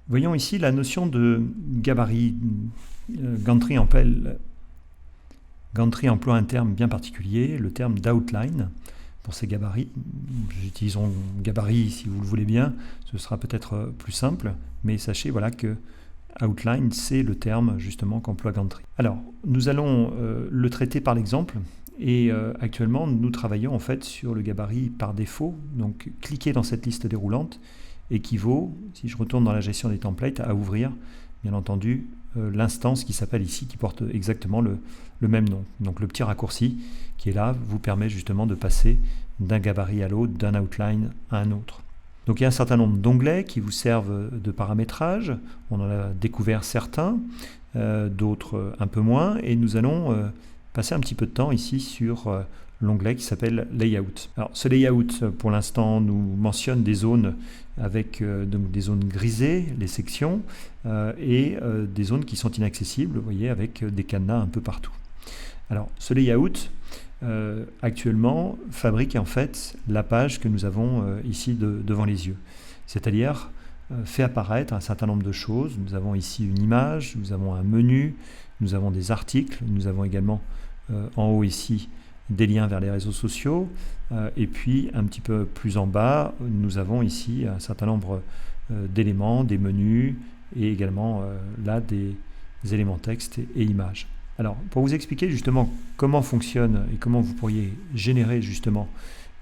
Voyons ici la notion de gabarit. Gantry emploie un terme bien particulier, le terme d'outline pour ces gabarits. J'utilisons gabarit si vous le voulez bien, ce sera peut-être plus simple, mais sachez voilà que outline, c'est le terme justement qu'emploie Gantry. Alors, nous allons le traiter par l'exemple, et actuellement, nous travaillons en fait sur le gabarit par défaut. Donc, cliquer dans cette liste déroulante équivaut, si je retourne dans la gestion des templates, à ouvrir, bien entendu, l'instance qui s'appelle ici, qui porte exactement le même nom. Donc, le petit raccourci qui est là vous permet justement de passer d'un gabarit à l'autre, d'un outline à un autre. Donc il y a un certain nombre d'onglets qui vous servent de paramétrage. On en a découvert certains, d'autres un peu moins, et nous allons passer un petit peu de temps ici sur l'onglet qui s'appelle Layout. Alors ce Layout, pour l'instant, nous mentionne des zones avec donc des zones grisées, les sections, et des zones qui sont inaccessibles, vous voyez, avec des cadenas un peu partout. Alors ce Layout, actuellement fabrique en fait la page que nous avons ici devant les yeux. C'est-à-dire fait apparaître un certain nombre de choses. Nous avons ici une image, nous avons un menu, nous avons des articles, nous avons également en haut ici des liens vers les réseaux sociaux, et puis un petit peu plus en bas, nous avons ici un certain nombre d'éléments, des menus, et également là des éléments texte et images. Alors, pour vous expliquer justement comment fonctionne et comment vous pourriez générer justement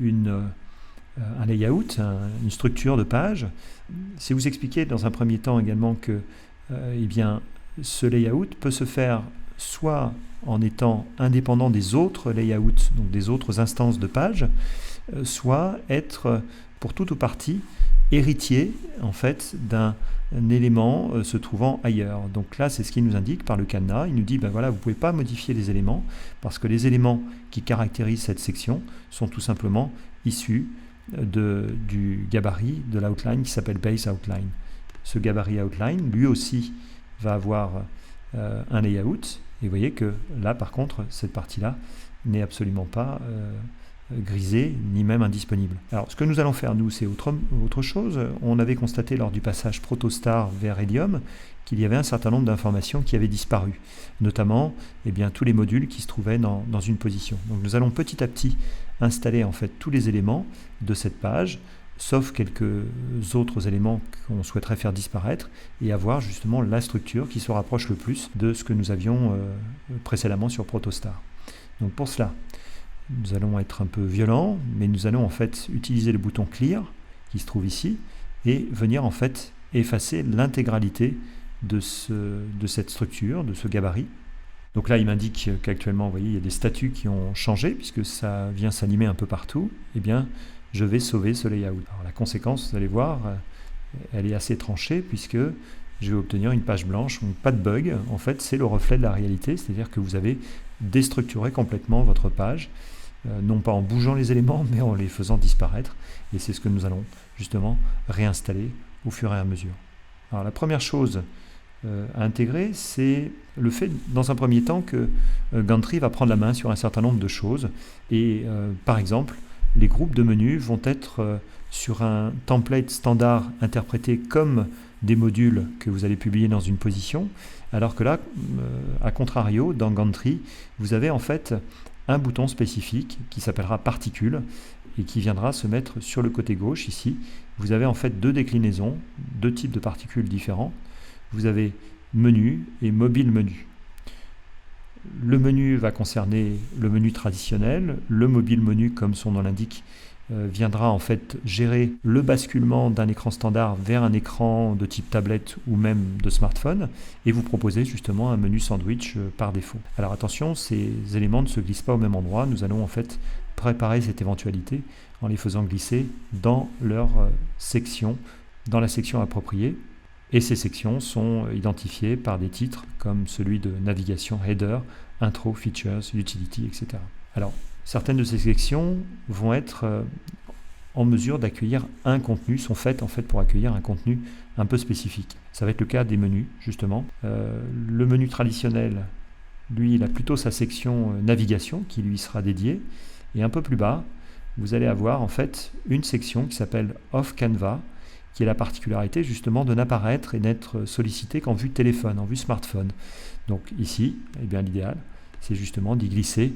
un layout, une structure de page, c'est vous expliquer dans un premier temps également que eh bien, ce layout peut se faire soit en étant indépendant des autres layouts, donc des autres instances de page, soit être pour tout ou partie héritier en fait d'un élément se trouvant ailleurs. Donc là, c'est ce qu'il nous indique par le cadenas. Il nous dit, ben voilà, vous ne pouvez pas modifier les éléments parce que les éléments qui caractérisent cette section sont tout simplement issus du gabarit de l'outline qui s'appelle base outline. Ce gabarit outline, lui aussi, va avoir un layout. Et vous voyez que là, par contre, cette partie-là n'est absolument pas grisé, ni même indisponible. Alors, ce que nous allons faire, nous, c'est autre chose. On avait constaté lors du passage Protostar vers Helium qu'il y avait un certain nombre d'informations qui avaient disparu, notamment eh bien, tous les modules qui se trouvaient dans une position. Donc, nous allons petit à petit installer en fait tous les éléments de cette page, sauf quelques autres éléments qu'on souhaiterait faire disparaître, et avoir justement la structure qui se rapproche le plus de ce que nous avions précédemment sur Protostar. Donc, pour cela, nous allons être un peu violents, mais nous allons en fait utiliser le bouton Clear qui se trouve ici et venir en fait effacer l'intégralité de cette structure, de ce gabarit. Donc là, il m'indique qu'actuellement, vous voyez, il y a des statuts qui ont changé puisque ça vient s'animer un peu partout. Eh bien, je vais sauver ce layout. Alors la conséquence, vous allez voir, elle est assez tranchée puisque je vais obtenir une page blanche, donc pas de bug. En fait, c'est le reflet de la réalité, c'est-à-dire que vous avez déstructuré complètement votre page. Non pas en bougeant les éléments, mais en les faisant disparaître. Et c'est ce que nous allons justement réinstaller au fur et à mesure. Alors la première chose à intégrer, c'est le fait, dans un premier temps, que Gantry va prendre la main sur un certain nombre de choses. Et par exemple, les groupes de menus vont être sur un template standard interprété comme des modules que vous allez publier dans une position, alors que là, à contrario, dans Gantry, vous avez en fait un bouton spécifique qui s'appellera particules et qui viendra se mettre sur le côté gauche ici. Vous avez en fait deux déclinaisons, deux types de particules différents. Vous avez menu et mobile menu. Le menu va concerner le menu traditionnel. Le mobile menu, comme son nom l'indique, viendra en fait gérer le basculement d'un écran standard vers un écran de type tablette ou même de smartphone et vous proposer justement un menu sandwich par défaut. Alors attention, ces éléments ne se glissent pas au même endroit. Nous allons en fait préparer cette éventualité en les faisant glisser dans leur section, dans la section appropriée. Et ces sections sont identifiées par des titres comme celui de navigation header, intro, features, utility, etc. Alors, certaines de ces sections vont être en mesure d'accueillir un contenu, sont faites en fait pour accueillir un contenu un peu spécifique. Ça va être le cas des menus, justement. Le menu traditionnel, lui, il a plutôt sa section navigation qui lui sera dédiée. Et un peu plus bas, vous allez avoir en fait une section qui s'appelle Off Canva qui a la particularité justement de n'apparaître et n'être sollicité qu'en vue téléphone, en vue smartphone. Donc ici, eh bien, l'idéal, c'est justement d'y glisser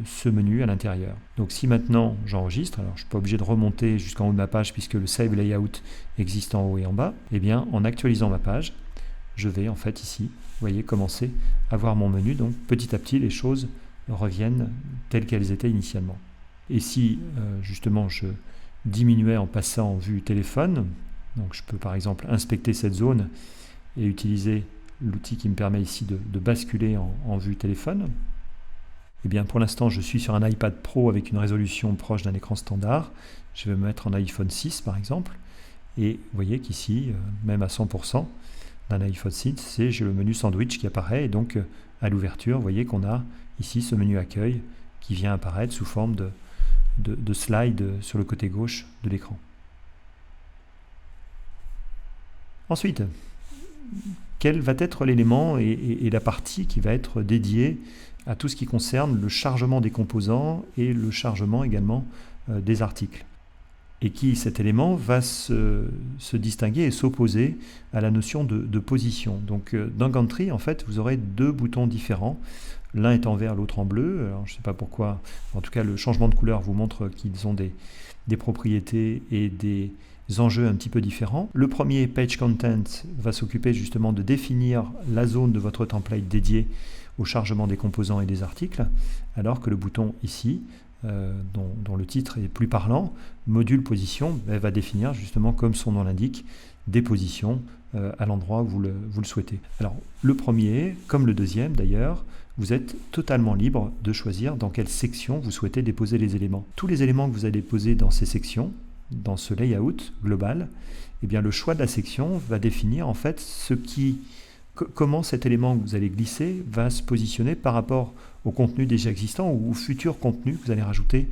ce menu à l'intérieur. Donc si maintenant j'enregistre, alors je ne suis pas obligé de remonter jusqu'en haut de ma page puisque le Save Layout existe en haut et en bas, eh bien en actualisant ma page, je vais en fait ici, vous voyez, commencer à voir mon menu. Donc petit à petit, les choses reviennent telles qu'elles étaient initialement. Et si justement je diminuais en passant en vue téléphone, donc je peux par exemple inspecter cette zone et utiliser l'outil qui me permet ici de basculer en vue téléphone. Eh bien, pour l'instant, je suis sur un iPad Pro avec une résolution proche d'un écran standard. Je vais me mettre en iPhone 6 par exemple. Et vous voyez qu'ici, même à 100% d'un iPhone 6, j'ai le menu sandwich qui apparaît. Et donc, à l'ouverture, vous voyez qu'on a ici ce menu accueil qui vient apparaître sous forme de slide sur le côté gauche de l'écran. Ensuite, quel va être l'élément et la partie qui va être dédiée à tout ce qui concerne le chargement des composants et le chargement également des articles. Et qui, cet élément, va se distinguer et s'opposer à la notion de position. Donc dans Gantry, en fait, vous aurez deux boutons différents. L'un est en vert, l'autre en bleu. Alors, je ne sais pas pourquoi. En tout cas, le changement de couleur vous montre qu'ils ont des propriétés et des enjeux un petit peu différents. Le premier, Page Content, va s'occuper justement de définir la zone de votre template dédiée au chargement des composants et des articles, alors que le bouton ici, dont le titre est plus parlant, module position, va définir justement, comme son nom l'indique, des positions à l'endroit où vous le souhaitez. Alors le premier, comme le deuxième d'ailleurs, vous êtes totalement libre de choisir dans quelle section vous souhaitez déposer les éléments. Tous les éléments que vous allez déposer dans ces sections, dans ce layout global, eh bien le choix de la section va définir en fait comment cet élément que vous allez glisser va se positionner par rapport au contenu déjà existant ou au futur contenu que vous allez rajouter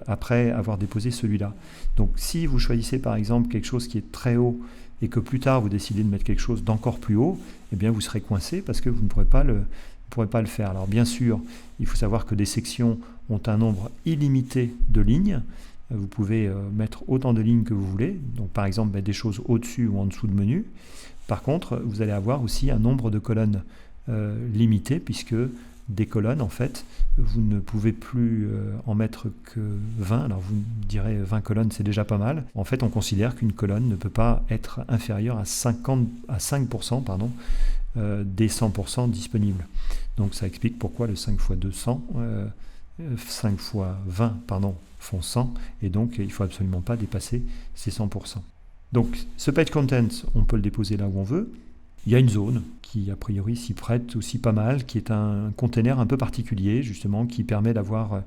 après avoir déposé celui-là. Donc si vous choisissez par exemple quelque chose qui est très haut et que plus tard vous décidez de mettre quelque chose d'encore plus haut, eh bien vous serez coincé parce que vous ne pourrez pas le faire. Alors bien sûr, il faut savoir que des sections ont un nombre illimité de lignes. Vous pouvez mettre autant de lignes que vous voulez, donc par exemple mettre des choses au-dessus ou en dessous de menu. Par contre, vous allez avoir aussi un nombre de colonnes limité, puisque des colonnes, en fait, vous ne pouvez plus en mettre que 20. Alors vous me direz 20 colonnes, c'est déjà pas mal. En fait, on considère qu'une colonne ne peut pas être inférieure à 5% des 100% disponibles. Donc ça explique pourquoi le 5 x 200, 5 x 20, font 100, et donc il ne faut absolument pas dépasser ces 100%. Donc ce page content, on peut le déposer là où on veut. Il y a une zone qui a priori s'y prête aussi pas mal, qui est un container un peu particulier justement, qui permet d'avoir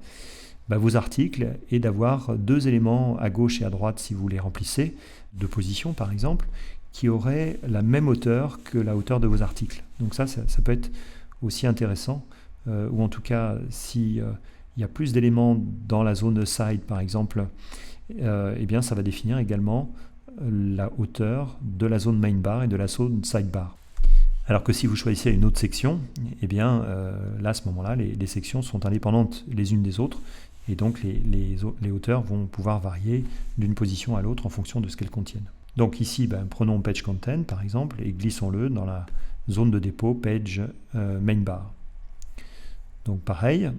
vos articles et d'avoir deux éléments à gauche et à droite si vous les remplissez, de position par exemple, qui auraient la même hauteur que la hauteur de vos articles. Donc ça peut être aussi intéressant, ou en tout cas si il y a plus d'éléments dans la zone side par exemple, eh bien ça va définir également la hauteur de la zone main bar et de la zone sidebar. Alors que si vous choisissez une autre section, eh bien là à ce moment-là, les sections sont indépendantes les unes des autres, et donc les hauteurs vont pouvoir varier d'une position à l'autre en fonction de ce qu'elles contiennent. Donc ici, prenons Page Content par exemple et glissons-le dans la zone de dépôt Page Main Bar. Donc pareil,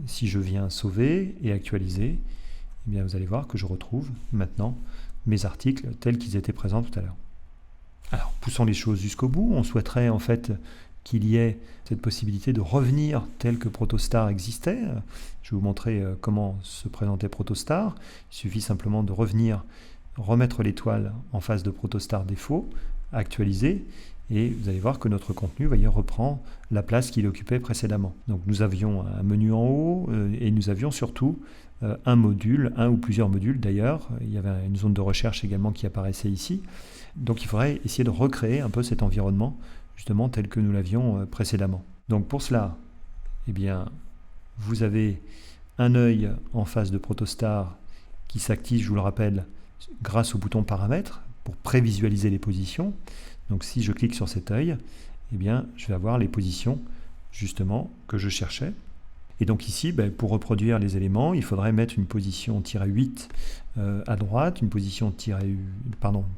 si je viens sauver et actualiser, eh bien vous allez voir que je retrouve maintenant mes articles tels qu'ils étaient présents tout à l'heure. Alors, poussons les choses jusqu'au bout. On souhaiterait en fait qu'il y ait cette possibilité de revenir tel que Protostar existait. Je vais vous montrer comment se présentait Protostar. Il suffit simplement de revenir, remettre l'étoile en face de Protostar défaut, actualiser, et vous allez voir que notre contenu reprend la place qu'il occupait précédemment. Donc nous avions un menu en haut et nous avions surtout un module, un ou plusieurs modules d'ailleurs. Il y avait une zone de recherche également qui apparaissait ici. Donc il faudrait essayer de recréer un peu cet environnement justement tel que nous l'avions précédemment. Donc pour cela, eh bien, vous avez un œil en face de Protostar qui s'active, je vous le rappelle, grâce au bouton paramètres pour prévisualiser les positions. Donc si je clique sur cet œil, eh bien, je vais avoir les positions justement que je cherchais. Et donc ici, pour reproduire les éléments, il faudrait mettre une position -8 à droite, une position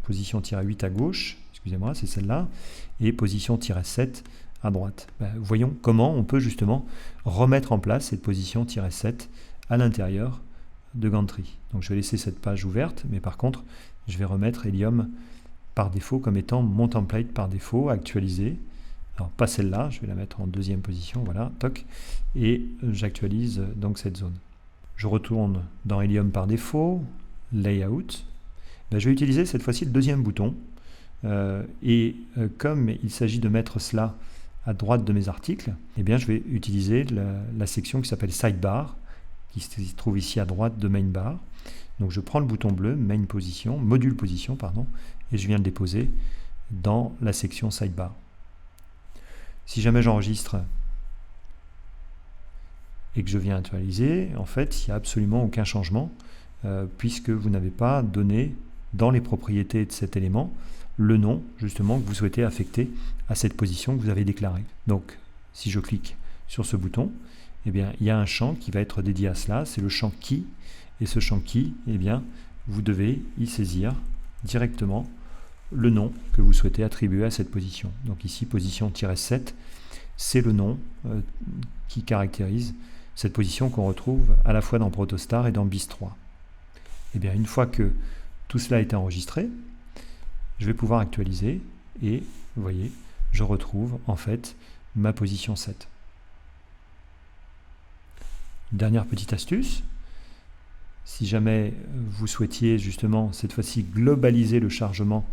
position -8 à gauche, excusez-moi, c'est celle-là, et position -7 à droite. Voyons comment on peut justement remettre en place cette position -7 à l'intérieur de Gantry. Donc je vais laisser cette page ouverte, mais par contre, je vais remettre Helium par défaut comme étant mon template par défaut, actualisé. Alors pas celle-là, je vais la mettre en deuxième position, voilà, toc, et j'actualise donc cette zone. Je retourne dans Helium par défaut, Layout. Je vais utiliser cette fois-ci le deuxième bouton, comme il s'agit de mettre cela à droite de mes articles, eh bien je vais utiliser la section qui s'appelle Sidebar, qui se trouve ici à droite de Main Bar. Donc je prends le bouton bleu, Module Position, pardon, et je viens le déposer dans la section Sidebar. Si jamais j'enregistre et que je viens actualiser, en fait, il n'y a absolument aucun changement, puisque vous n'avez pas donné dans les propriétés de cet élément le nom justement que vous souhaitez affecter à cette position que vous avez déclarée. Donc si je clique sur ce bouton, eh bien, il y a un champ qui va être dédié à cela, c'est le champ Key, et ce champ Key, eh bien, vous devez y saisir directement le nom que vous souhaitez attribuer à cette position. Donc ici, position -7, c'est le nom qui caractérise cette position qu'on retrouve à la fois dans Protostar et dans BIS3. Et bien, une fois que tout cela a été enregistré, je vais pouvoir actualiser et, vous voyez, je retrouve en fait ma position 7. Dernière petite astuce, si jamais vous souhaitiez justement cette fois-ci globaliser le chargement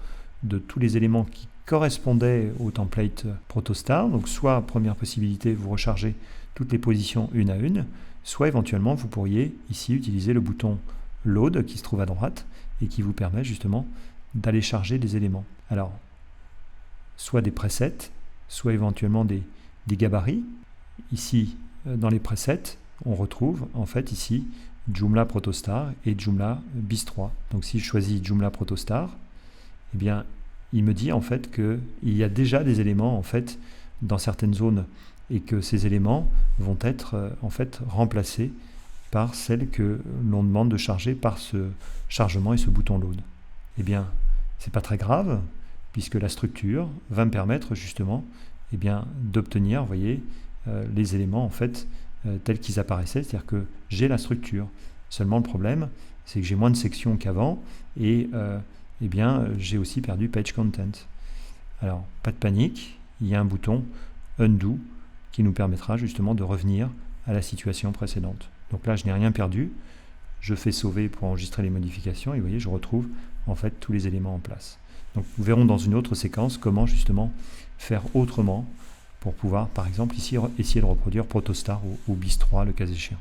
de tous les éléments qui correspondaient au template Protostar, donc soit première possibilité, vous rechargez toutes les positions une à une, soit éventuellement vous pourriez ici utiliser le bouton Load qui se trouve à droite et qui vous permet justement d'aller charger des éléments. Alors, soit des presets, soit éventuellement des gabarits. Ici, dans les presets, on retrouve en fait ici Joomla Protostar et Joomla BIS3. Donc si je choisis Joomla Protostar, eh bien, il me dit en fait qu'il y a déjà des éléments en fait dans certaines zones et que ces éléments vont être en fait remplacés par celles que l'on demande de charger par ce chargement et ce bouton Load. Eh bien, c'est pas très grave, puisque la structure va me permettre justement d'obtenir, vous voyez, les éléments en fait tels qu'ils apparaissaient, c'est-à-dire que j'ai la structure. Seulement le problème, c'est que j'ai moins de sections qu'avant et j'ai aussi perdu page content. Alors, pas de panique, il y a un bouton Undo qui nous permettra justement de revenir à la situation précédente. Donc là, je n'ai rien perdu. Je fais sauver pour enregistrer les modifications et vous voyez, je retrouve en fait tous les éléments en place. Donc nous verrons dans une autre séquence comment justement faire autrement pour pouvoir par exemple ici essayer de reproduire Protostar ou BIS3 le cas échéant.